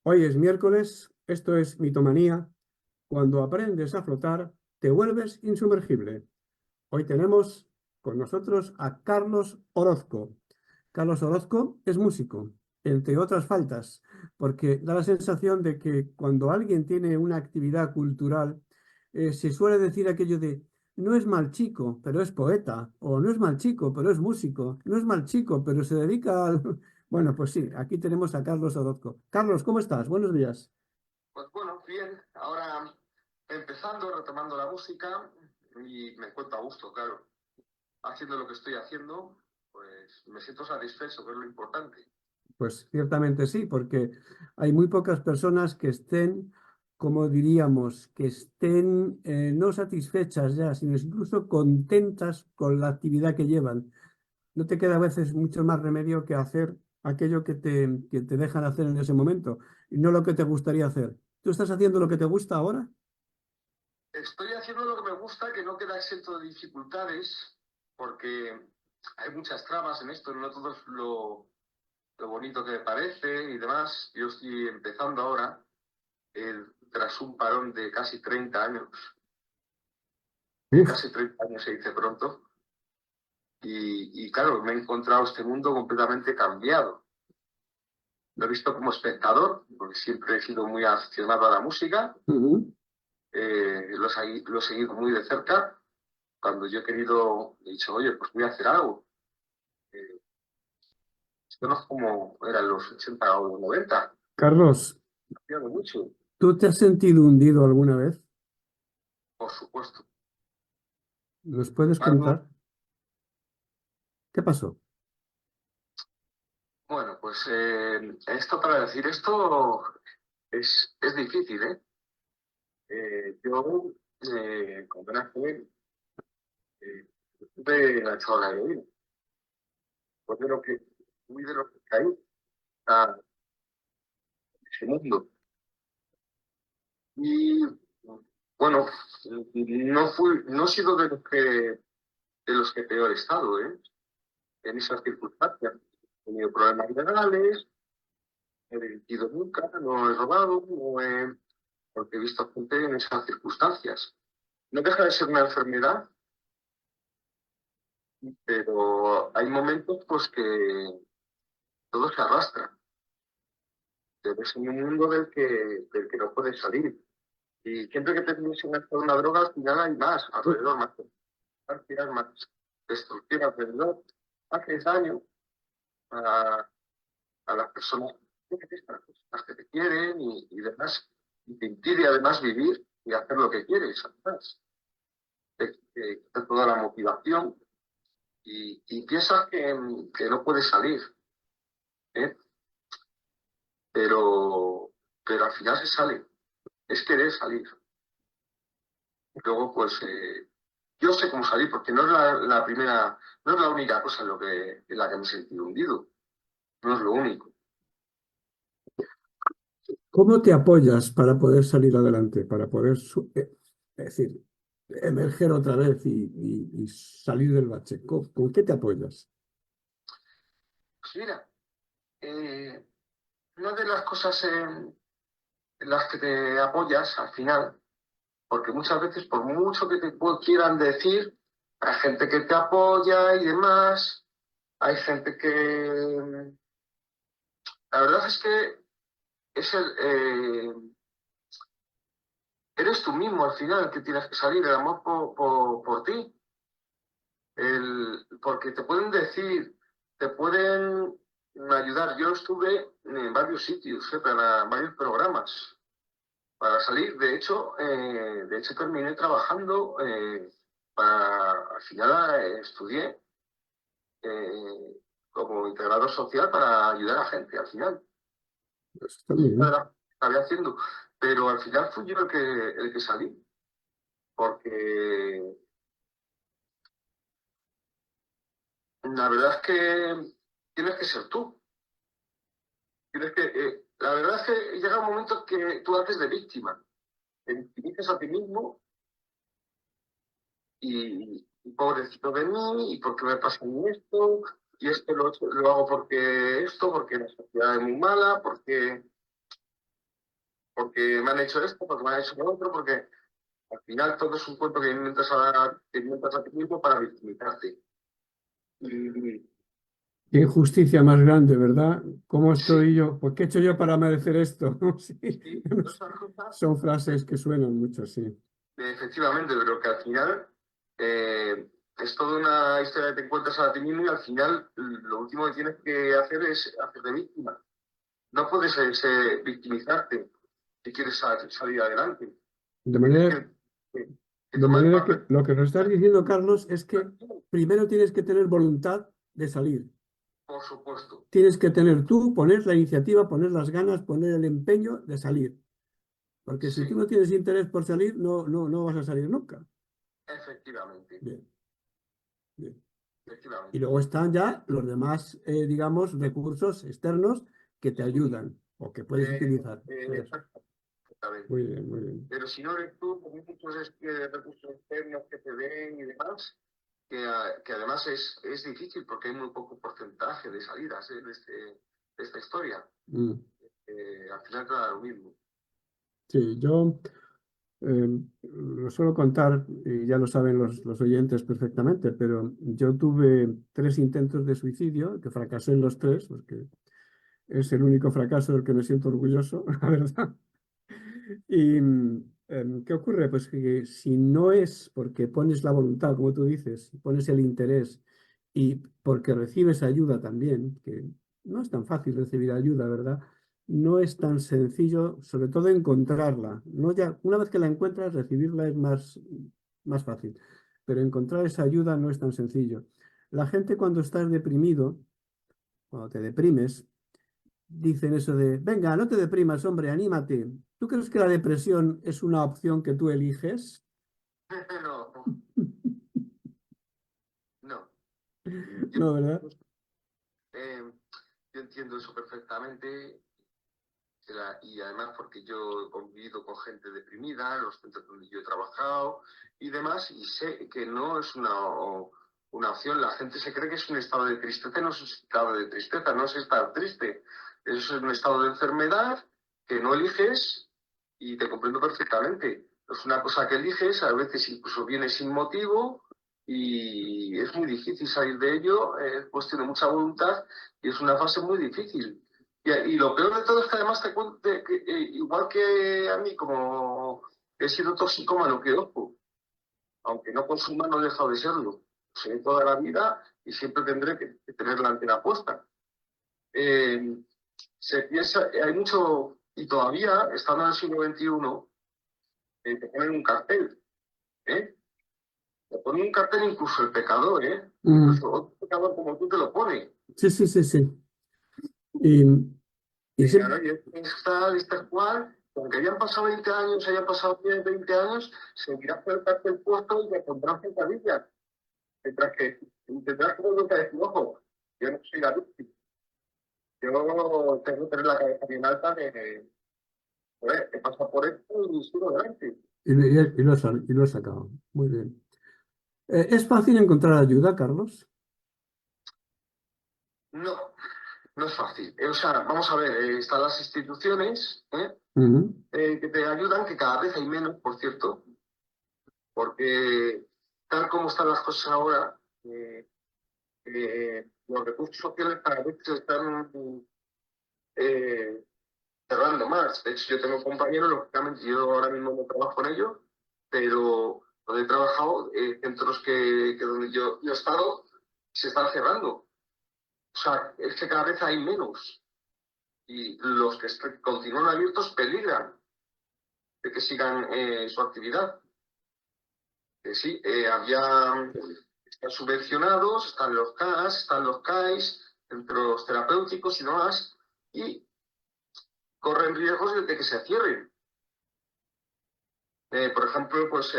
Hoy es miércoles, esto es Mitomanía. Cuando aprendes a flotar, te vuelves insumergible. Hoy tenemos con nosotros a Carlos Orozco. Carlos Orozco es músico, entre otras faltas, porque da la sensación de que cuando alguien tiene una actividad cultural, se suele decir aquello de no es mal chico, pero es poeta, o no es mal chico, pero es músico, no es mal chico, pero se dedica al... Bueno, pues sí, aquí tenemos a Carlos Orozco. Carlos, ¿cómo estás? Buenos días. Pues bueno, bien, ahora empezando, retomando la música y me encuentro a gusto, claro. Haciendo lo que estoy haciendo, pues me siento satisfecho, que es lo importante. Pues ciertamente sí, porque hay muy pocas personas que estén, como diríamos, que estén no satisfechas ya, sino incluso contentas con la actividad que llevan. No te queda a veces mucho más remedio que hacer aquello que te dejan hacer en ese momento y no lo que te gustaría hacer. ¿Tú estás haciendo lo que te gusta ahora? Estoy haciendo lo que me gusta, que no queda exento de dificultades, porque hay muchas trabas en esto, no todo es lo bonito que me parece y demás. Yo estoy empezando ahora, tras un parón de casi 30 años, Uf, casi 30 años se dice pronto, y claro, me he encontrado este mundo completamente cambiado. Lo he visto como espectador, porque siempre he sido muy aficionado a la música, ujú. lo he seguido muy de cerca. Cuando yo he querido, he dicho, oye, pues voy a hacer algo. Eh, Esto no es como eran los 80 o los 90, Carlos, ha cambiado mucho, ¿tú te has sentido hundido alguna vez? por supuesto. ¿Nos puedes Algo, contar? ¿Qué pasó? bueno, pues esto para decir esto es difícil, ¿eh? Yo, cuando era joven, estuve enganchado a la heroína. Pues fui de lo que caí a ese mundo. Y bueno, no he sido de los que peor he estado, ¿eh? En esas circunstancias. He tenido problemas legales, no he delinquido nunca, no he robado, porque he visto gente en esas circunstancias. No deja de ser una enfermedad, pero hay momentos pues que todo se arrastra. Te ves en un mundo del que no puedes salir. Y siempre que te tienes enganchado a una droga, al final hay más alrededor, más sustancias, más destrucción alrededor. Haces daño a, a las personas que te quieres, a las personas que te quieren y demás. Y te impide además vivir y hacer lo que quieres, además. Te quita toda la motivación y piensas que no puedes salir, ¿eh? Pero, pero al final se sale. Es querer salir. Luego, pues, yo sé cómo salir, porque no es la primera, no es la única cosa en la que me he sentido hundido. No es lo único. ¿Cómo te apoyas para poder salir adelante, para poder, es decir, emerger otra vez y salir del bache? ¿Con qué te apoyas? Pues mira, eh, una de las cosas en las que te apoyas al final, porque muchas veces, por mucho que quieran decir, hay gente que te apoya y demás, hay gente que... La verdad es que es eres tú mismo al final el que tienes que salir, el amor por ti. Porque te pueden decir, te pueden ayudar. Yo estuve en varios sitios, para varios programas para salir. De hecho terminé trabajando al final estudié eh, como integrador social para ayudar a gente al final. Pues está muy bien. Acabé haciendo, pero al final fui yo el que salí, porque la verdad es que tienes que ser tú. La verdad es que llega un momento que tú haces de víctima, te victimizas a ti mismo y pobrecito de mí, y por qué me pasa a mí esto, y esto lo hago porque la sociedad es muy mala, porque... porque me han hecho esto, porque me han hecho lo otro, porque al final todo es un cuento que inventas a ti mismo para victimizarte. Y, Qué injusticia más grande, ¿verdad? ¿Cómo sí, estoy yo? Pues, ¿qué he hecho yo para merecer esto? Sí, sí, esas cosas, son frases que suenan mucho, sí. efectivamente, pero que al final es toda una historia que te encuentras a ti mismo y al final lo último que tienes que hacer es hacer de víctima. No puedes victimizarte si quieres salir adelante. De Tienes manera, que de tomar manera parte. que lo que nos estás diciendo, Carlos, es que primero tienes que tener voluntad de salir. Por supuesto. Tienes que tener tú, poner la iniciativa, poner las ganas, poner el empeño de salir. Porque si tú Sí, no tienes interés por salir, no vas a salir nunca. efectivamente. Bien, bien. Y Efectivamente. luego están ya los demás, digamos, recursos externos que te ayudan o que puedes utilizar. Eso. Exactamente. Muy bien, muy bien. Pero si no eres tú, hay muchos recursos externos que te den y demás, que además es difícil porque hay muy poco porcentaje de salidas de esta historia. Mm. Al final te da lo mismo. Sí, yo lo suelo contar, y ya lo saben los oyentes perfectamente, pero yo tuve 3 intentos de suicidio, que fracasé en los 3, porque es el único fracaso del que me siento orgulloso, la verdad. ¿Y qué ocurre? Pues que si no es porque pones la voluntad, como tú dices, pones el interés y porque recibes ayuda también, que no es tan fácil recibir ayuda, ¿verdad? No es tan sencillo, sobre todo encontrarla. No ya, una vez que la encuentras, recibirla es más fácil, pero encontrar esa ayuda no es tan sencillo. La gente cuando estás deprimido, cuando te deprimes, dicen eso de, venga, no te deprimas, hombre, anímate. ¿Tú crees que la depresión es una opción que tú eliges? No, no. Yo, No, ¿verdad? eh, yo entiendo eso perfectamente. Y además porque yo he convivido con gente deprimida en los centros donde yo he trabajado y demás, y sé que no es una opción. La gente se cree que es un estado de tristeza, no es un estado de tristeza, no es estar triste. Eso es un estado de enfermedad que no eliges y te comprendo perfectamente. Es una cosa que eliges, a veces incluso viene sin motivo y es muy difícil salir de ello, es cuestión de mucha voluntad y es una fase muy difícil. Y lo peor de todo es que además te cuento que, igual que a mí, como he sido toxicómano, que ojo, aunque no consuma, no he dejado de serlo. Soy toda la vida y siempre tendré que tener la antena puesta. Eh, se piensa, hay mucho, y todavía, estando en el siglo XXI, te ponen un cartel, ¿eh? Te ponen un cartel incluso el pecador, ¿eh? Mm, Incluso otro pecador como tú te lo pone. sí, sí, sí, sí. Y, y sí, Claro, y está cual, aunque hayan pasado 20 años, hayan pasado 10, 20 años, seguirás con el cartel puesto y te pondrás sentadillas. Mientras que tendrás que volver a decir, ojo, yo no soy la víctima. Yo tengo que tener la cabeza bien alta de, joder, he pasado por esto y sigo adelante. y lo has sacado. Muy bien. ¿Es fácil encontrar ayuda, Carlos? No, no es fácil. O sea, vamos a ver, están las instituciones Ujú. que te ayudan, que cada vez hay menos, por cierto, porque tal como están las cosas ahora, los recursos sociales cada vez se están eh, cerrando más. De hecho, yo tengo compañeros, lógicamente, yo ahora mismo no trabajo en ello, pero donde he trabajado, centros que donde yo he estado, se están cerrando. O sea, es que cada vez hay menos. Y los que continúan abiertos peligran de que sigan su actividad. Sí, están subvencionados, están los CAS, están los CAIS, centros terapéuticos y demás, y corren riesgos de que se cierren. Por ejemplo, pues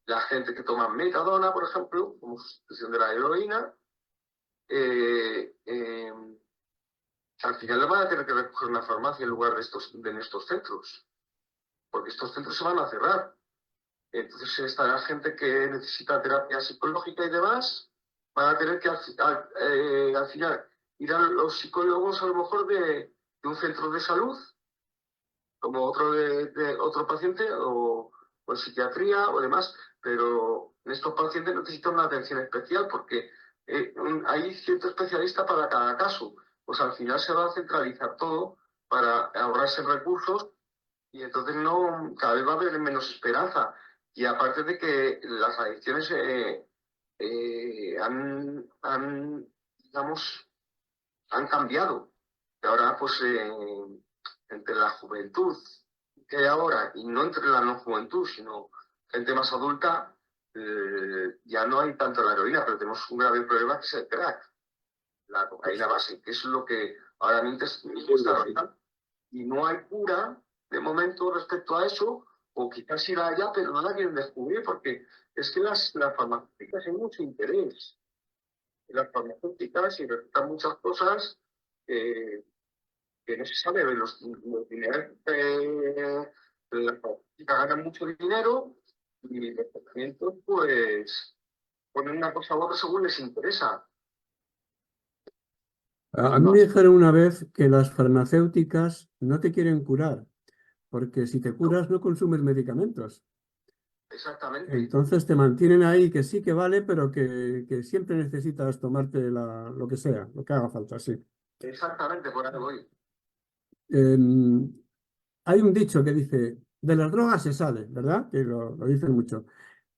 la gente que toma metadona, por ejemplo, como sustitución de la heroína, eh, eh, al final lo van a tener que recoger en la farmacia en lugar de estos centros, porque estos centros se van a cerrar. Entonces, esta gente que necesita terapia psicológica y demás, van a tener que al final ir a los psicólogos a lo mejor de un centro de salud como otro de otro paciente o en psiquiatría o demás, pero estos pacientes necesitan una atención especial porque hay cierto especialista para cada caso. Pues al final se va a centralizar todo para ahorrarse recursos y entonces no, cada vez va a haber menos esperanza. Y aparte de que las adicciones digamos, han cambiado. Y ahora, pues, entre la juventud que hay ahora, y no entre la no juventud, sino gente más adulta, ya no hay tanto la heroína, pero tenemos un grave problema que es el crack, la cocaína base, que es lo que ahora mismo está ahorita. Y no hay cura de momento respecto a eso, o quizás sí la haya, pero no la quieren descubrir, porque es que las farmacéuticas hay mucho interés en las farmacéuticas y resultan muchas cosas que no se sabe de los dineros. Las farmacéuticas ganan mucho dinero y los tratamientos, pues, ponen una cosa u otra según les interesa. A mí me dijeron una vez que las farmacéuticas no te quieren curar, porque si te curas no consumes medicamentos. Exactamente, Entonces te mantienen ahí, que sí que vale, pero que siempre necesitas tomarte lo que sea, lo que haga falta, sí. exactamente, por ahí voy. Em, Hay un dicho que dice, de las drogas se sale, ¿verdad? Que lo dicen mucho.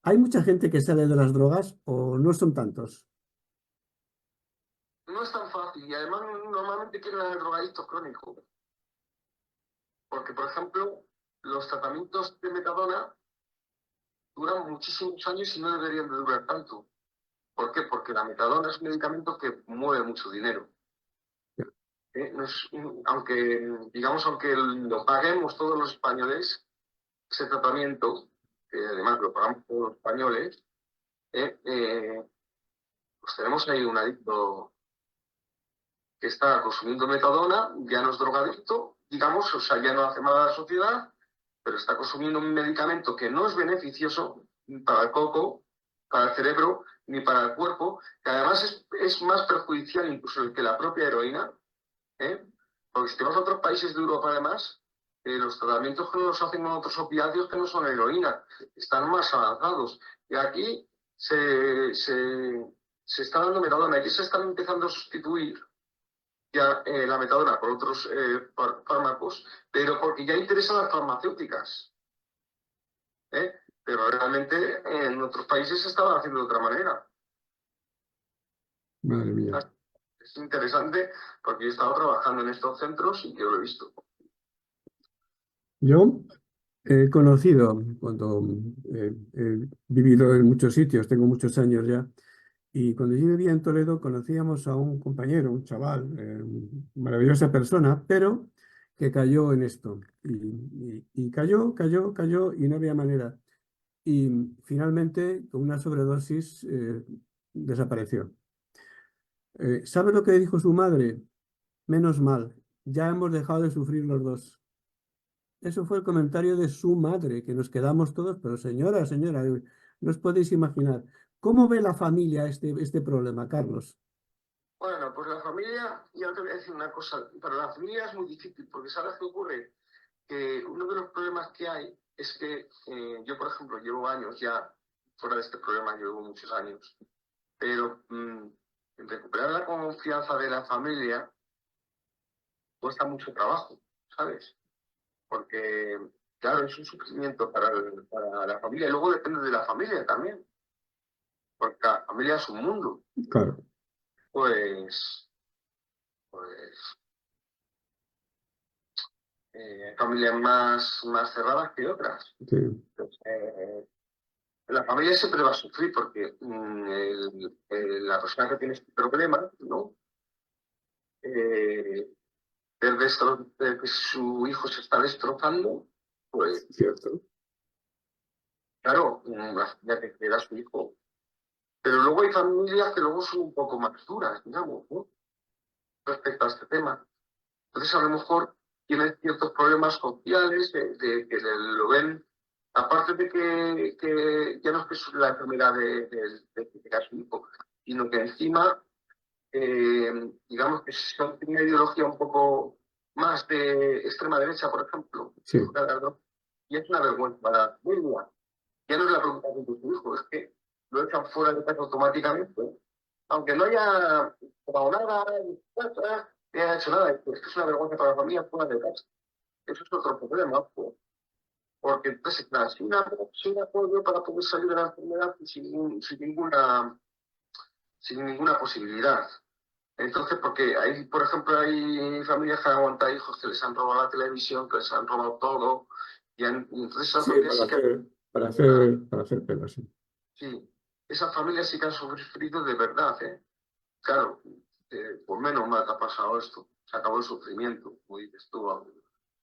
¿Hay mucha gente que sale de las drogas o no son tantos? No es tan fácil y además normalmente quieren a drogadictos crónicos, porque, por ejemplo, los tratamientos de metadona duran muchísimos años y no deberían de durar tanto. ¿Por qué? Porque la metadona es un medicamento que mueve mucho dinero. No es, aunque lo paguemos todos los españoles, ese tratamiento, que además lo pagamos todos los españoles, pues tenemos ahí un adicto que está consumiendo metadona, ya no es drogadicto, digamos, o sea, ya no hace mal a la sociedad, pero está consumiendo un medicamento que no es beneficioso para el coco, para el cerebro, ni para el cuerpo, que además es más perjudicial incluso que la propia heroína, ¿eh? Porque si te vas a otros países de Europa, además, los tratamientos que nos hacen con otros opiáceos que no son heroína, están más avanzados. Y aquí se está dando metadona, aquí se están empezando a sustituir ya la metadona por otros fármacos, pero porque ya interesan a las farmacéuticas. ¿Eh? Pero realmente en otros países se estaban haciendo de otra manera. Madre mía. Es interesante porque yo he estado trabajando en estos centros y yo lo he visto. Yo he conocido, cuando he vivido en muchos sitios, tengo muchos años ya, y cuando yo vivía en Toledo conocíamos a un compañero, un chaval, maravillosa persona, pero que cayó en esto. Y cayó y no había manera. Y finalmente, con una sobredosis, desapareció. ¿Sabe lo que dijo su madre? Menos mal, ya hemos dejado de sufrir los dos. Eso fue el comentario de su madre, que nos quedamos todos, pero señora, no os podéis imaginar. ¿Cómo ve la familia este problema, Carlos? Bueno, pues la familia, ya te voy a decir una cosa, para la familia es muy difícil, porque ¿sabes qué ocurre? Que uno de los problemas que hay es que yo, por ejemplo, llevo años ya fuera de este problema, llevo muchos años, pero recuperar la confianza de la familia cuesta mucho trabajo, ¿sabes? Porque, claro, es un sufrimiento para la familia y luego depende de la familia también, porque la familia es un mundo, Claro, pues familias más cerradas que otras. sí, La familia siempre va a sufrir porque la persona que tiene este problema, ¿no? Eh, ver que su hijo se está destrozando, pues cierto. claro, la familia que queda a su hijo. Pero luego hay familias que luego son un poco más duras, digamos, ¿no? Respecto a este tema. Entonces, a lo mejor tienen ciertos problemas sociales de que lo ven, aparte de que ya no es que es la enfermedad de que tenga su hijo, sino que encima, digamos que son una ideología un poco más de extrema derecha, por ejemplo, Sí, Y es una vergüenza para la familia. Ya no es la preocupación de tu hijo, es que lo echan fuera de casa automáticamente. Aunque no haya tomado nada, ni haya hecho nada, es que es una vergüenza para la familia fuera de casa. Eso es otro problema, pues. Porque entonces, claro, sin apoyo para poder salir de la enfermedad sin ninguna posibilidad. Entonces, porque hay, por ejemplo, hay familias que han aguantado hijos que les han robado la televisión, que les han robado todo, y entonces esas sí, familias sí que para hacer pelas, sí. sí, esas familias sí que han sufrido de verdad, ¿eh? Claro, pues menos mal que ha pasado esto, se acabó el sufrimiento, como dices tú,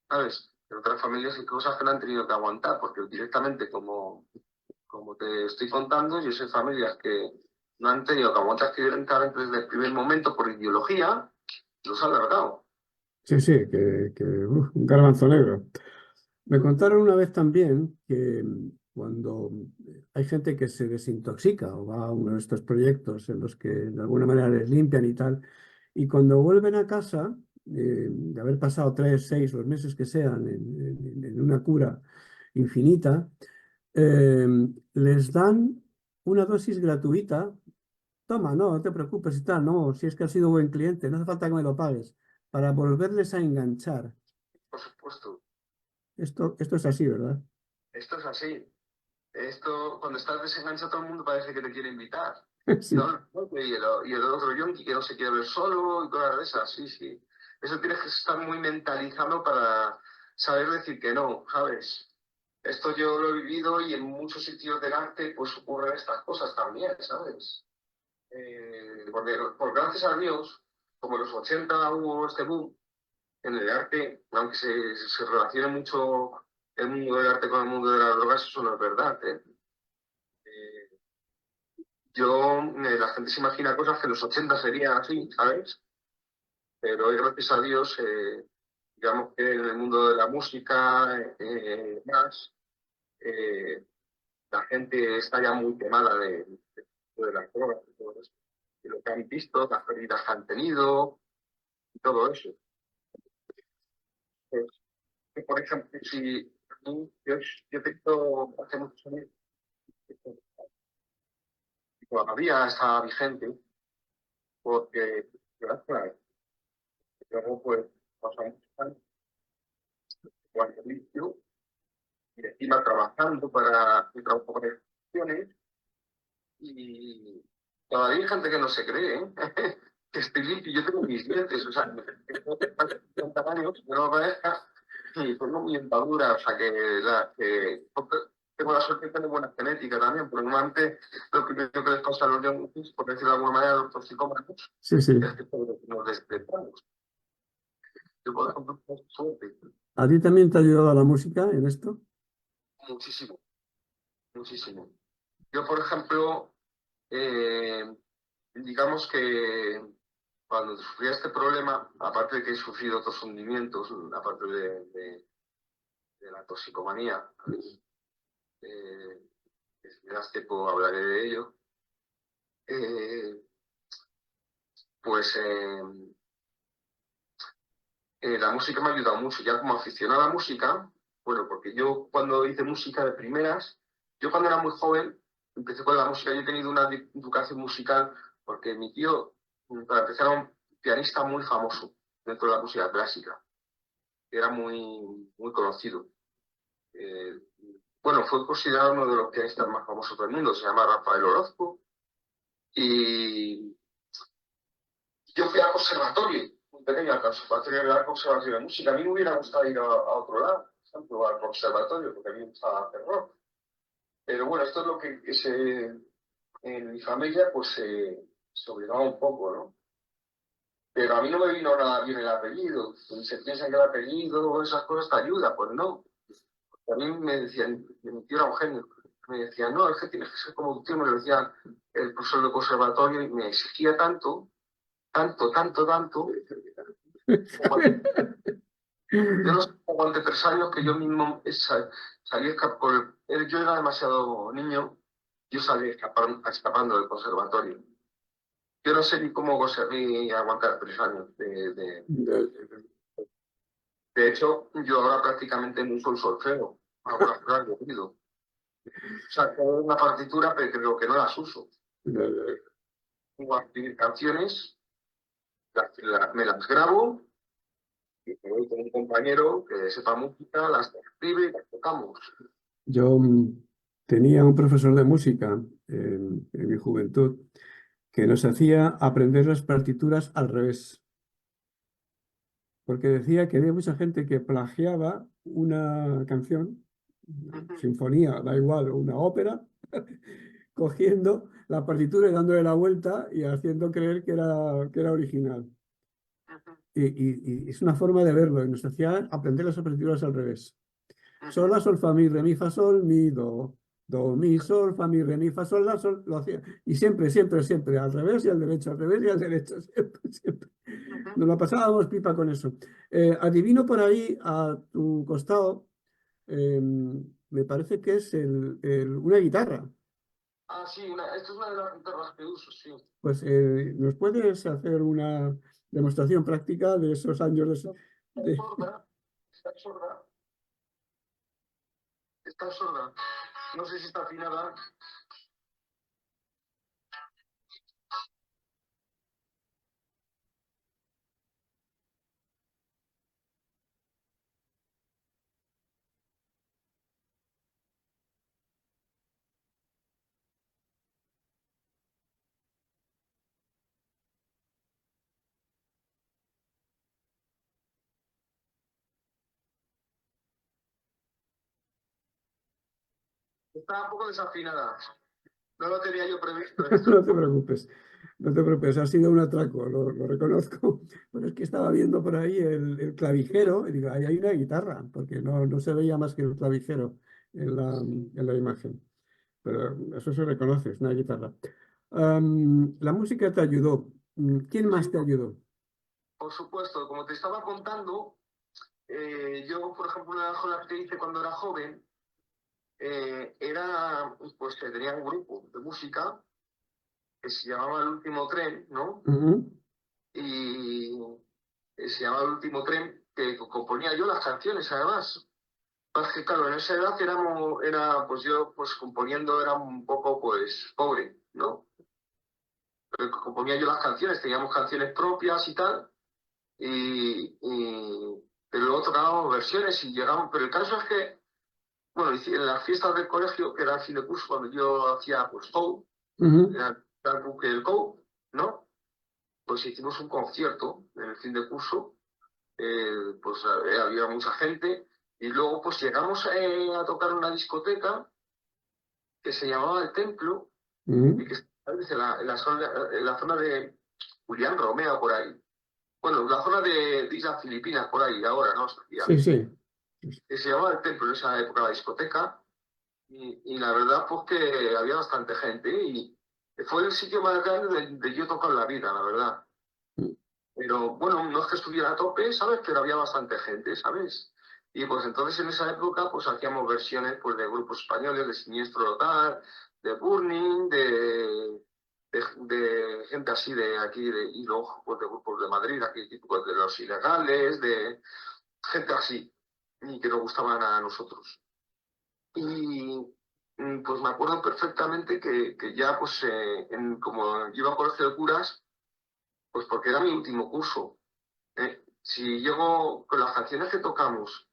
¿sabes? Pero otras familias hay cosas que no han tenido que aguantar, porque directamente, como te estoy contando, yo sé familias que no han tenido que aguantar directamente desde el primer momento por ideología, los han largado. Sí, sí, un garbanzo negro. Me contaron una vez también que cuando hay gente que se desintoxica o va a uno de estos proyectos en los que de alguna manera les limpian y tal, y cuando vuelven a casa, de haber pasado 3, 6, los meses que sean en una cura infinita, eh, les dan una dosis gratuita. Toma, no te preocupes y tal, no, si es que has sido buen cliente, no hace falta que me lo pagues, para volverles a enganchar. Por supuesto, Esto es así, ¿verdad? esto es así. Esto, cuando estás desenganchado, todo el mundo parece que te quiere invitar. Sí. No, no, y el otro yonki que no se quiere ver solo y cosas de esas, sí, sí. Eso tienes que estar muy mentalizado para saber decir que no, ¿sabes? Esto yo lo he vivido y en muchos sitios del arte pues ocurren estas cosas también, ¿sabes? Porque gracias a Dios, como en los 80 hubo este boom en el arte, aunque se relacione mucho el mundo del arte con el mundo de las drogas, eso no es verdad, ¿eh? Eh, la gente se imagina cosas que en los 80 serían así, ¿sabes? Pero hoy, gracias a Dios, digamos que en el mundo de la música, eh, la gente está ya muy quemada de las drogas y todo eso. Y lo que han visto, las pérdidas que han tenido y todo eso. Pues, que, por ejemplo, si yo te visto hace muchos años, y todavía está vigente, porque gracias, luego pues pasamos años al servicio y encima trabajando para un trabajo con instituciones y todavía hay gente que no se cree, ¿eh? Que estoy limpio, yo tengo mis dientes, o sea, tengo 50 años, no lo parezca, y tengo mi dentadura, o sea, tengo la suerte de tener buena genética también, porque normalmente lo primero que les pasa a los yonkis, por decirlo de alguna manera, a los toxicómanos, Sí, sí. es que nos despertamos. Yo, por ejemplo, tengo suerte, ¿A ti también te ha ayudado la música en esto? muchísimo, muchísimo. Yo, por ejemplo, eh, digamos que cuando sufrí este problema, aparte de que he sufrido otros hundimientos, aparte de la toxicomanía, eh, que si me das tiempo hablaré de ello, eh, pues la música me ha ayudado mucho, ya como aficionado a la música, bueno, porque yo cuando hice música de primeras, yo cuando era muy joven, empecé con la música, yo he tenido una educación musical, porque mi tío, para empezar, era un pianista muy famoso dentro de la música clásica, era muy conocido. Eh, bueno, fue considerado uno de los pianistas más famosos del mundo, se llama Rafael Orozco, y yo fui al conservatorio, muy pequeño, al conservatorio de música. A mí me hubiera gustado ir a otro lado, por ejemplo, al conservatorio, porque a mí me gustaba hacer rock. Pero bueno, esto es lo que en mi familia pues se obligaba un poco, ¿no? Pero a mí no me vino nada bien el apellido. Se piensa que el apellido o esas cosas te ayuda, pues no. A mí me decían, mi tío era un genio, me decían, no, es que tienes que ser como un tío, me lo decía el profesor del conservatorio y me exigía tanto, tanto, tanto, tanto, yo no sé, aguanté 3 años que yo mismo salí escapando. Yo era demasiado niño, yo salí escapando del conservatorio. Yo no sé ni cómo conseguí aguantar 3 años de hecho, yo ahora prácticamente no uso el solfeo. Ahora, claro, he oído. O sea, tengo una partitura, pero creo que no las uso. Tengo a escribir canciones, me las grabo, y me voy con un compañero que sepa música, las escribe y las tocamos. Yo tenía un profesor de música en mi juventud que nos hacía aprender las partituras al revés, porque decía que había mucha gente que plagiaba una canción, una sinfonía, da igual, o una ópera, cogiendo la partitura y dándole la vuelta y haciendo creer que era original. Y es una forma de verlo, y nos hacía aprender las partituras al revés. Sol, la, sol, fa, mi, re, mi, fa, sol, mi, do, mi, sol, fa, mi, re, mi, fa, sol, la, sol, lo hacía. Y siempre, siempre, siempre, al revés y al derecho, al revés y al derecho, siempre, siempre. Nos la pasábamos pipa con eso. Adivino por ahí a tu costado, me parece que es una guitarra. Ah, sí, esta es una de las guitarras que uso, sí. Pues, ¿nos puedes hacer una demostración práctica de esos años Está sorda, está sorda, está sorda. No sé si está afinada. Está un poco desafinada. No lo tenía yo previsto No esto. te preocupes, no te preocupes, ha sido un atraco, lo reconozco. Pero es que estaba viendo por ahí el clavijero y digo, ahí hay una guitarra, porque no se veía más que el clavijero en la imagen. Pero eso se reconoce, es una guitarra. La música te ayudó. ¿Quién más Sí, te ayudó? por supuesto, como te estaba contando, yo, por ejemplo, una de las cosas que hice cuando era joven era, pues que tenía un grupo de música que se llamaba El Último Tren, ¿no? Ujú, Y se llamaba El Último Tren, que componía yo las canciones, además. Más que claro, en esa edad pues yo, pues componiendo era un poco, pues, pobre, ¿no? Pero componía yo las canciones, teníamos canciones propias y tal, pero luego tocábamos versiones y llegamos, pero el caso es que, bueno, en las fiestas del colegio, que era el fin de curso, cuando yo hacía, pues, show, ujú, era el buque del Go, ¿no? Pues hicimos un concierto en el fin de curso, pues había mucha gente, y luego pues llegamos a tocar en una discoteca que se llamaba El Templo, y ujú. que está en la zona de Julián Romeo, por ahí. Bueno, la zona de Islas Filipinas, por ahí, ahora, ¿no? Sí, sí. Que se llamaba El Templo en esa época, la discoteca, y la verdad pues que había bastante gente, y fue el sitio más grande de yo tocar en la vida, la verdad. Pero bueno, no es que estuviera a tope, ¿sabes? Pero había bastante gente, ¿sabes? Y pues entonces en esa época pues hacíamos versiones pues de grupos españoles, de Siniestro Total, de Burning, de gente así de aquí, y luego pues, de grupos de Madrid, aquí tipo de Los Ilegales, de gente así, y que nos gustaban a nosotros. Y pues me acuerdo perfectamente que ya pues como iba a colegio de curas, pues porque era mi último curso. Si llego con las canciones que tocamos,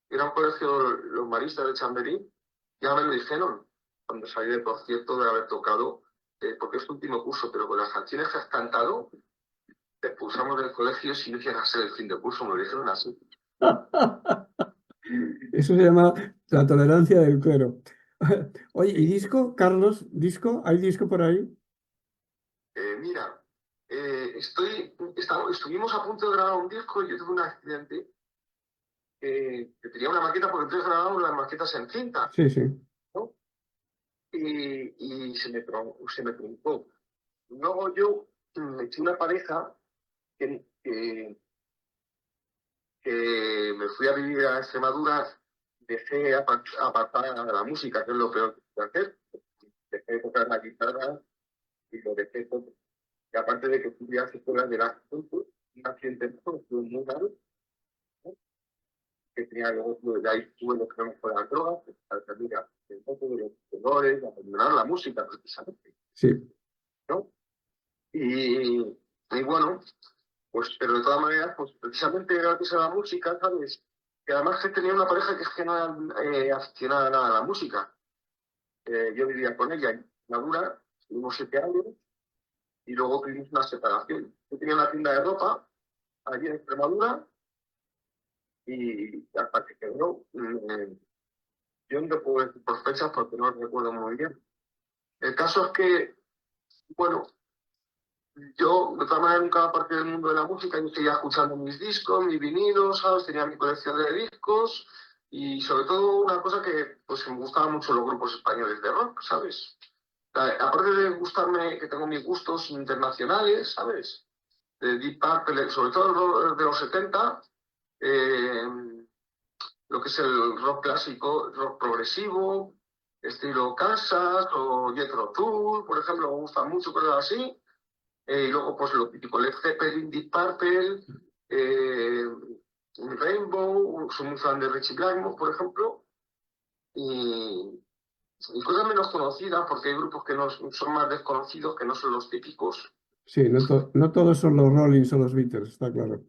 era un colegio, los maristas de Chamberí, ya me lo dijeron cuando salí del concierto de haber tocado, porque es tu último curso, pero con las canciones que has cantado, te expulsamos del colegio si no quieres hacer el fin de curso, me lo dijeron así. Eso se llama la tolerancia del clero. Oye, ¿y disco, Carlos? ¿Disco? ¿Hay disco por ahí? Mira, estuvimos a punto de grabar un disco y yo tuve un accidente que tenía una maqueta, porque entonces grabábamos las maquetas en cinta, Sí, sí. ¿no? Y se me truncó. Luego yo me eché una pareja que me fui a vivir a Extremadura, dejé apartada la música, que es lo peor que puedo hacer. Dejé de tocar la guitarra y lo dejé todo. Y aparte de que fui a escuelas de la un accidente muy malo, ¿no? Tenía luego, de ahí tuve los problemas con las drogas, al salir el voto de los dolores, abandonar la música precisamente, Sí, ¿no? Y bueno, pues, pero de todas maneras, pues precisamente gracias a la música, ¿sabes? Que además que tenía una pareja que es que no era aficionada nada a la música. Yo vivía con ella en Madura, tuvimos 7 años y luego tuvimos una separación. Yo tenía una tienda de ropa allí en Extremadura y hasta que quebró, yo no te puedo decir por fechas porque no recuerdo muy bien. El caso es que, bueno, yo de todas maneras nunca aparte del mundo de la música, yo seguía escuchando mis discos, mis vinilos, ¿sabes? Tenía mi colección de discos y sobre todo una cosa que pues me gustaban mucho los grupos españoles de rock, ¿sabes? Aparte de gustarme, que tengo mis gustos internacionales, ¿sabes? De Deep Purple, sobre todo de los 70, eh, lo que es el rock clásico, rock progresivo, estilo Kansas o Jethro Tull, por ejemplo, me gustan mucho cosas así. Y luego, pues lo típico, Led Zeppelin, Deep Purple, eh, Rainbow, soy muy fan de Richie Blackmore, por ejemplo. Y cosas menos conocidas, porque hay grupos que no son más desconocidos, que no son los típicos. sí, no todos son los Rollins o los Beatles, está claro.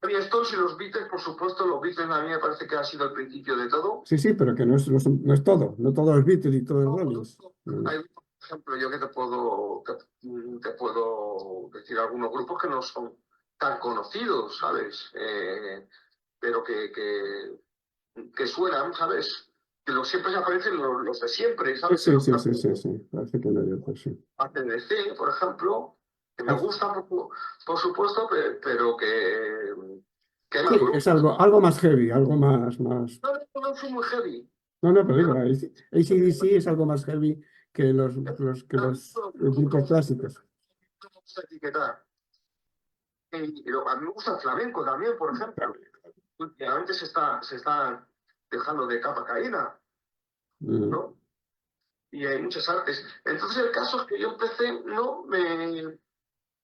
Y Stones y los Beatles, por supuesto, los Beatles a mí me parece que ha sido el principio de todo. Sí, sí, pero que no es todo, no todo es Beatles y todo es Rollins. Hay, por ejemplo, yo que te puedo decir algunos grupos que no son tan conocidos, ¿sabes? Pero que suenan, ¿sabes? Que siempre se aparecen los de siempre, Sí, ¿sabes? sí, sí, sí, sí, sí, parece que no hay otro, sí. ACDC, por ejemplo, que me Ah, gusta, por supuesto, pero que hay sí, más es grupos. algo más heavy, algo más. No soy muy heavy. No, pero Yo digo, no AC/DC es algo más heavy que los grupos clásicos. etiquetar. A mí me gusta el flamenco también, por ejemplo. Últimamente se está dejando de capa caída, Mm, ¿no? Y hay muchas artes. Entonces el caso es que yo empecé, ¿no?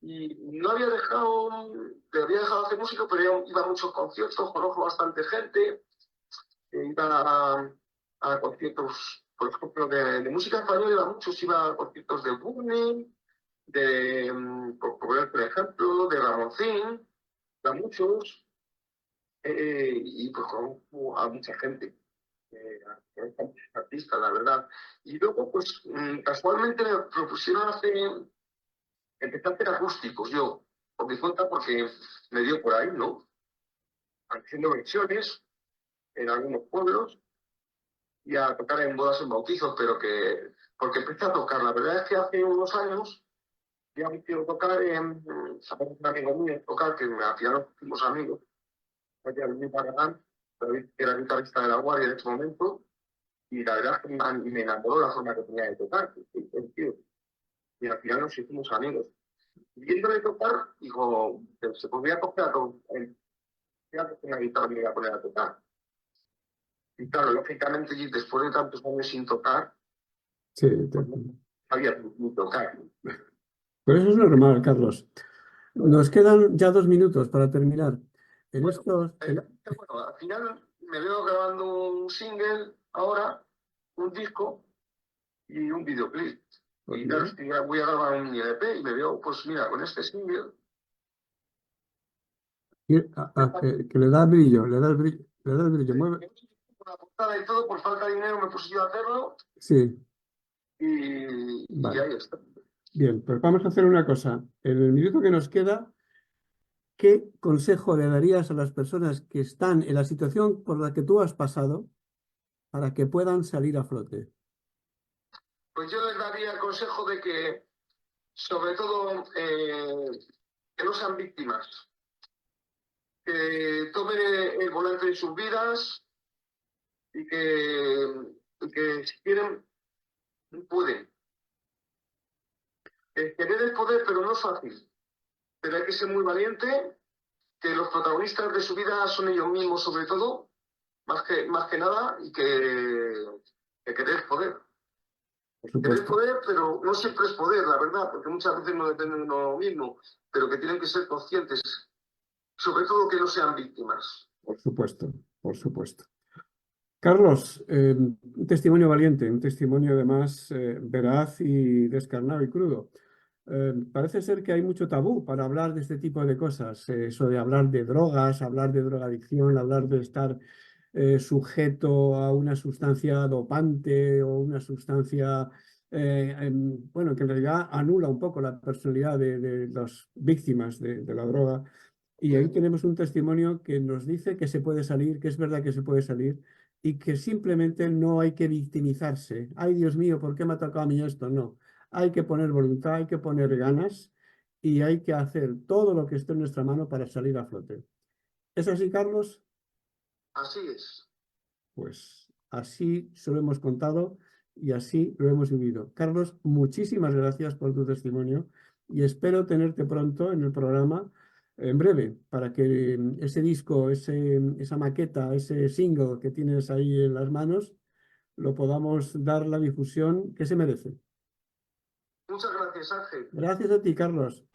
Y no había dejado de hacer música, pero iba a muchos conciertos, conozco bastante gente, iba a conciertos, por ejemplo, de música española, iba a muchos, iba a conciertos de Burning, por poner un ejemplo, de Ramoncín, a muchos, y pues conozco a mucha gente, conozco a muchos artistas, la verdad. Y luego, pues casualmente me propusieron empecé a hacer acústicos yo, por mi cuenta, porque me dio por ahí, ¿no? Haciendo versiones en algunos pueblos y a tocar en bodas en bautizos, porque empecé a tocar. La verdad es que hace unos años ya me quiero tocar ¿sabes? Un amigo mío tocar, que al final nos fuimos amigos, allá en Paraná, que era guitarrista de La Guardia en ese momento, y la verdad es que me enamoró la forma que tenía de tocar, el tío. Y al final nos hicimos amigos. Viéndole tocar, dijo, se podría tocar una guitarra me iba a poner a tocar. Y claro, lógicamente, y después de tantos años sin tocar, sí, pues no sabía ni tocar. pero eso es normal, Carlos. Nos quedan ya 2 minutos para terminar. En Bueno, estos, bueno, al final me veo grabando un single ahora, un disco y un videoclip. pues Y claro, mira, voy a grabar un LP y me veo, pues mira, con este single, que le da el brillo, le da el brillo, mueve. con la portada y todo, por falta de dinero me puse yo a hacerlo Sí, y vale. ahí está. Bien, pues vamos a hacer una cosa. En el minuto que nos queda, ¿qué consejo le darías a las personas que están en la situación por la que tú has pasado para que puedan salir a flote? Pues yo les daría el consejo de que, sobre todo, que no sean víctimas, que tomen el volante de sus vidas y que si quieren, pueden. Querer es poder, pero no es fácil. Pero hay que ser muy valiente, que los protagonistas de su vida son ellos mismos sobre todo, más que nada, y que querer es poder. Por Querer es supuesto, poder, pero no siempre es poder, la verdad, porque muchas veces no depende de uno mismo, pero que tienen que ser conscientes, sobre todo que no sean víctimas. por supuesto, por supuesto. Carlos, un testimonio valiente, un testimonio además veraz y descarnado y crudo. Parece ser que hay mucho tabú para hablar de este tipo de cosas, eso de hablar de drogas, hablar de drogadicción, hablar de estar sujeto a una sustancia dopante o una sustancia, bueno, que en realidad anula un poco la personalidad de las víctimas de la droga. Y ahí tenemos un testimonio que nos dice que se puede salir, que es verdad que se puede salir y que simplemente no hay que victimizarse. Ay, Dios mío, ¿por qué me ha tocado a mí esto? No, hay que poner voluntad, hay que poner ganas y hay que hacer todo lo que esté en nuestra mano para salir a flote. ¿Es así, Carlos? Así es. Pues así se lo hemos contado y así lo hemos vivido. Carlos, muchísimas gracias por tu testimonio y espero tenerte pronto en el programa, en breve, para que ese disco, esa maqueta, ese single que tienes ahí en las manos, lo podamos dar la difusión que se merece. Muchas gracias, Ángel. Gracias a ti, Carlos.